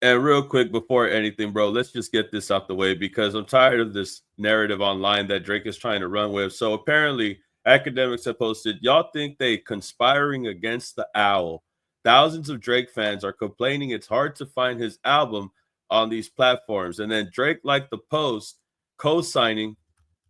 And real quick before anything, bro, let's just get this out the way because I'm tired of this narrative online that Drake is trying to run with. So apparently, academics have posted, y'all think they conspiring against the owl. Thousands of Drake fans are complaining it's hard to find his album on these platforms. And then Drake liked the post, co-signing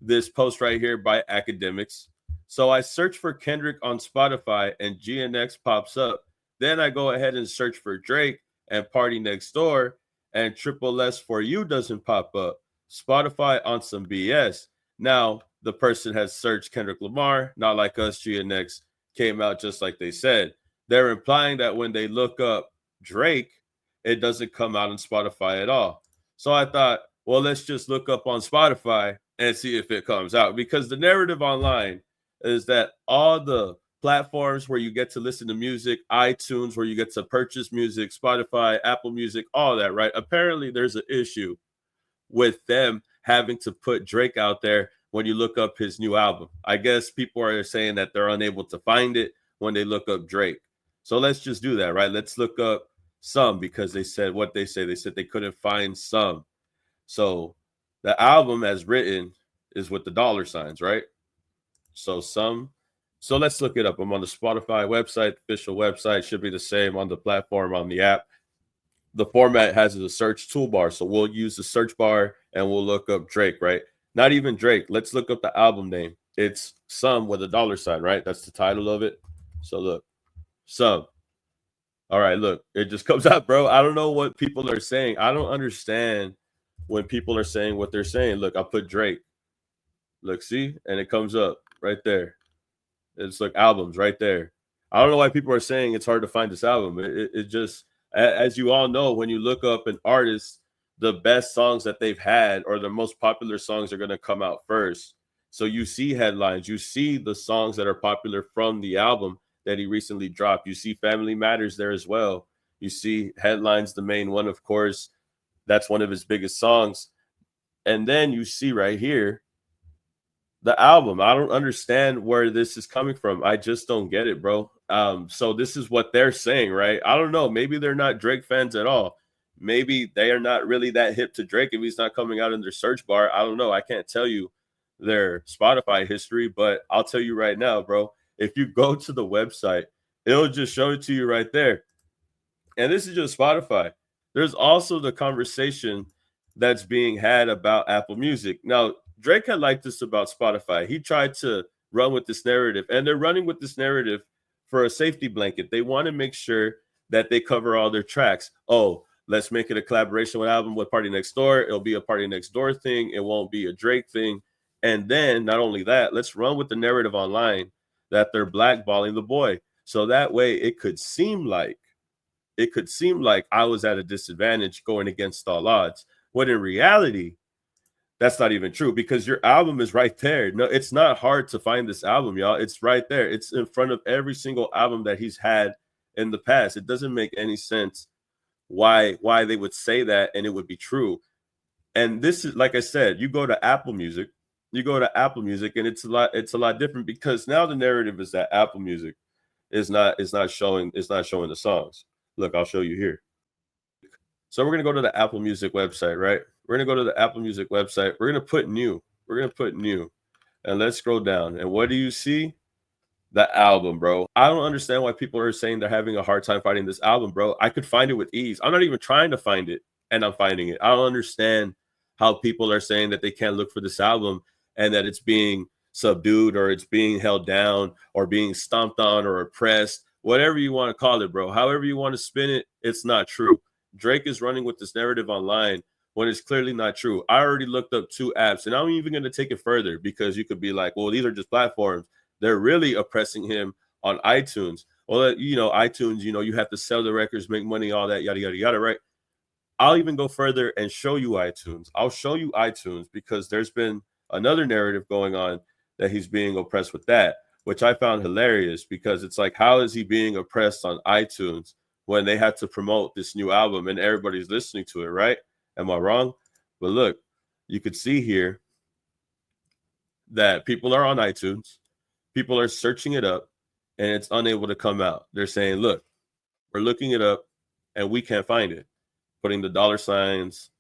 this post right here by academics. So I search for Kendrick on Spotify and GNX pops up. Then I go ahead and search for Drake and Party Next Door, and Triple S for You doesn't pop up. Spotify on some BS. Now, the person has searched Kendrick Lamar, not like us, GNX came out just like they said. They're implying that when they look up Drake, it doesn't come out on Spotify at all. So I thought, well, let's just look up on Spotify and see if it comes out because the narrative online is that all the platforms where you get to listen to music, iTunes, where you get to purchase music, Spotify, Apple Music, all that, right? Apparently, there's an issue with them having to put Drake out there when you look up his new album. I guess people are saying that they're unable to find it when they look up Drake. So let's just do that, right? Let's look up Some because they said what they say. They said they couldn't find Some. So the album as written is with the dollar signs, right? So Some. So let's look it up. I'm on the Spotify website, official website, should be the same on the platform, on the app. The format has a search toolbar. So we'll use the search bar and we'll look up Drake, right? Not even Drake. Let's look up the album name. It's Some with a dollar sign, right? That's the title of it. So look, Some. All right, look, it just comes out, bro. I don't know what people are saying. I don't understand when people are saying what they're saying. Look, I put Drake. Look, see? And it comes up right there. It's like albums right there. I don't know why people are saying it's hard to find this album. It just, as you all know, when you look up an artist, the best songs that they've had or the most popular songs are going to come out first. So you see headlines, you see the songs that are popular from the album that he recently dropped. You see Family Matters there as well. You see Headlines, the main one, of course. That's one of his biggest songs. And then you see right here the album. I don't understand where this is coming from. I just don't get it, bro. So this is what they're saying, right? I don't know. Maybe they're not Drake fans at all. Maybe they are not really that hip to Drake if he's not coming out in their search bar. I don't know. I can't tell you their Spotify history, but I'll tell you right now, bro. If you go to the website, it'll just show it to you right there. And this is just Spotify. There's also the conversation that's being had about Apple Music. Now, Drake had liked this about Spotify. He tried to run with this narrative, and they're running with this narrative for a safety blanket. They want to make sure that they cover all their tracks. Oh, let's make it a collaboration with album with Party Next Door. It'll be a Party Next Door thing. It won't be a Drake thing. And then not only that, let's run with the narrative online that they're blackballing the boy. So that way it could seem like I was at a disadvantage going against all odds. When in reality, that's not even true because your album is right there. No, it's not hard to find this album, y'all. It's right there. It's in front of every single album that he's had in the past. It doesn't make any sense why they would say that and it would be true. And this is, like I said, you go to Apple Music, and it's a lot different because now the narrative is that Apple Music is not showing the songs. Look, I'll show you here. So we're going to go to the Apple Music website, right? We're going to go to the Apple Music website. We're going to put new. And let's scroll down. And what do you see? The album, bro. I don't understand why people are saying they're having a hard time finding this album, bro. I could find it with ease. I'm not even trying to find it, and I'm finding it. I don't understand how people are saying that they can't look for this album and that it's being subdued or it's being held down or being stomped on or oppressed, whatever you want to call it, bro. However you want to spin it, it's not true. Drake is running with this narrative online when it's clearly not true. I already looked up 2 apps, and I'm even going to take it further because you could be like, well, these are just platforms. They're really oppressing him on iTunes. Well, iTunes, you have to sell the records, make money, all that, yada, yada, yada, right? I'll even go further and show you iTunes. I'll show you iTunes because there's been another narrative going on that he's being oppressed with that, which I found hilarious because it's like, how is he being oppressed on iTunes when they had to promote this new album and everybody's listening to it, right? Am I wrong? But look, you could see here that people are on iTunes, people are searching it up, and it's unable to come out. They're saying, look, we're looking it up and we can't find it. putting the dollar signs,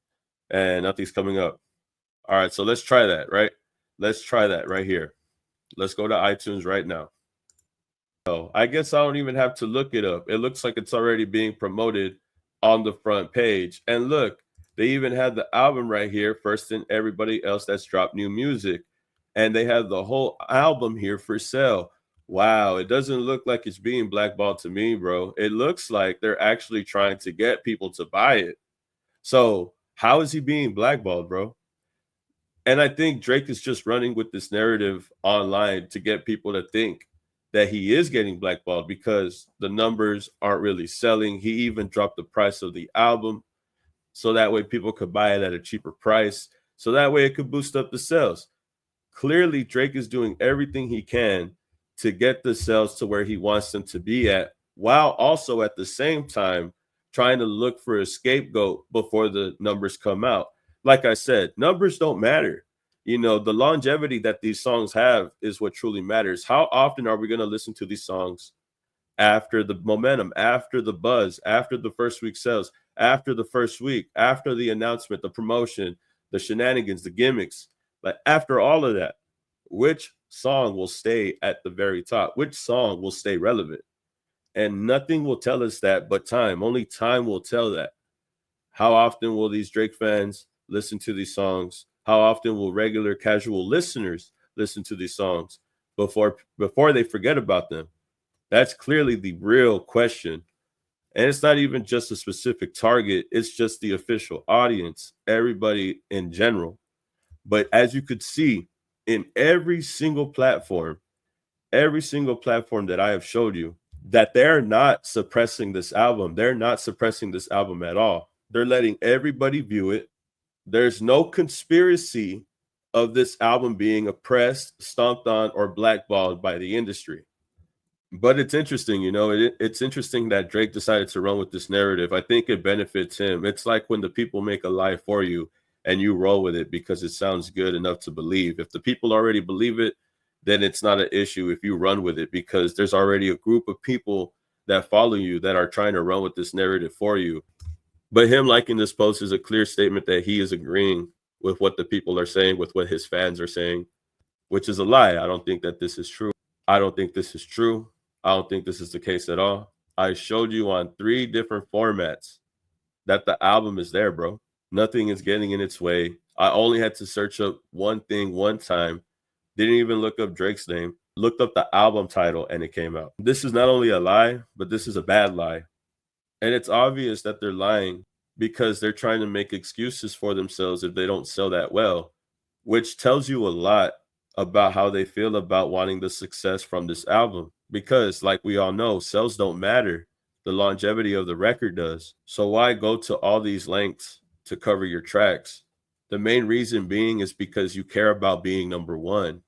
and nothing's coming up. All right, so let's try that, right? Let's try that right here. Let's go to iTunes right now. So I guess I don't even have to look it up. It looks like it's already being promoted on the front page. And look, they even had the album right here, first than everybody else that's dropped new music. And they have the whole album here for sale. Wow, it doesn't look like it's being blackballed to me, bro. It looks like they're actually trying to get people to buy it. So how is he being blackballed, bro? And I think Drake is just running with this narrative online to get people to think that he is getting blackballed because the numbers aren't really selling. He even dropped the price of the album so that way people could buy it at a cheaper price. So that way it could boost up the sales. Clearly, Drake is doing everything he can to get the sales to where he wants them to be at, while also at the same time trying to look for a scapegoat before the numbers come out. Like I said, numbers don't matter. You know, the longevity that these songs have is what truly matters. How often are we going to listen to these songs after the momentum, after the buzz, after the first week sales, after the first week, after the announcement, the promotion, the shenanigans, the gimmicks? Like after all of that, which song will stay at the very top? Which song will stay relevant? And nothing will tell us that but time. Only time will tell that. How often will these Drake fans listen to these songs? How often will regular casual listeners listen to these songs before they forget about them? That's clearly the real question. And it's not even just a specific target, it's just the official audience, everybody in general. But as you could see, in every single platform that I have showed you, that they're not suppressing this album. They're not suppressing this album at all. They're letting everybody view it. There's no conspiracy of this album being oppressed, stomped on, or blackballed by the industry. But it's interesting, you know, it's interesting that Drake decided to run with this narrative. I think it benefits him. It's like when the people make a lie for you and you roll with it because it sounds good enough to believe. If the people already believe it, then it's not an issue if you run with it because there's already a group of people that follow you that are trying to run with this narrative for you. But him liking this post is a clear statement that he is agreeing with what the people are saying, with what his fans are saying, which is a lie. I don't think that this is true. I don't think this is true. I don't think this is the case at all. I showed you on 3 different formats that the album is there, bro. Nothing is getting in its way. I only had to search up one thing one time. Didn't even look up Drake's name. Looked up the album title and it came out. This is not only a lie, but this is a bad lie. And it's obvious that they're lying because they're trying to make excuses for themselves if they don't sell that well, which tells you a lot about how they feel about wanting the success from this album. Because, like we all know, sales don't matter. The longevity of the record does. So why go to all these lengths to cover your tracks? The main reason being is because you care about being number one.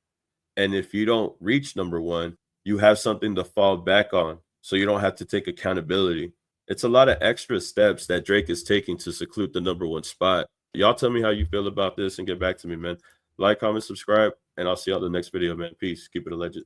And if you don't reach number one, you have something to fall back on. So you don't have to take accountability. It's a lot of extra steps that Drake is taking to seclude the number one spot. Y'all tell me how you feel about this and get back to me, man. Like, comment, subscribe, and I'll see you on the next video, man. Peace. Keep it alleged.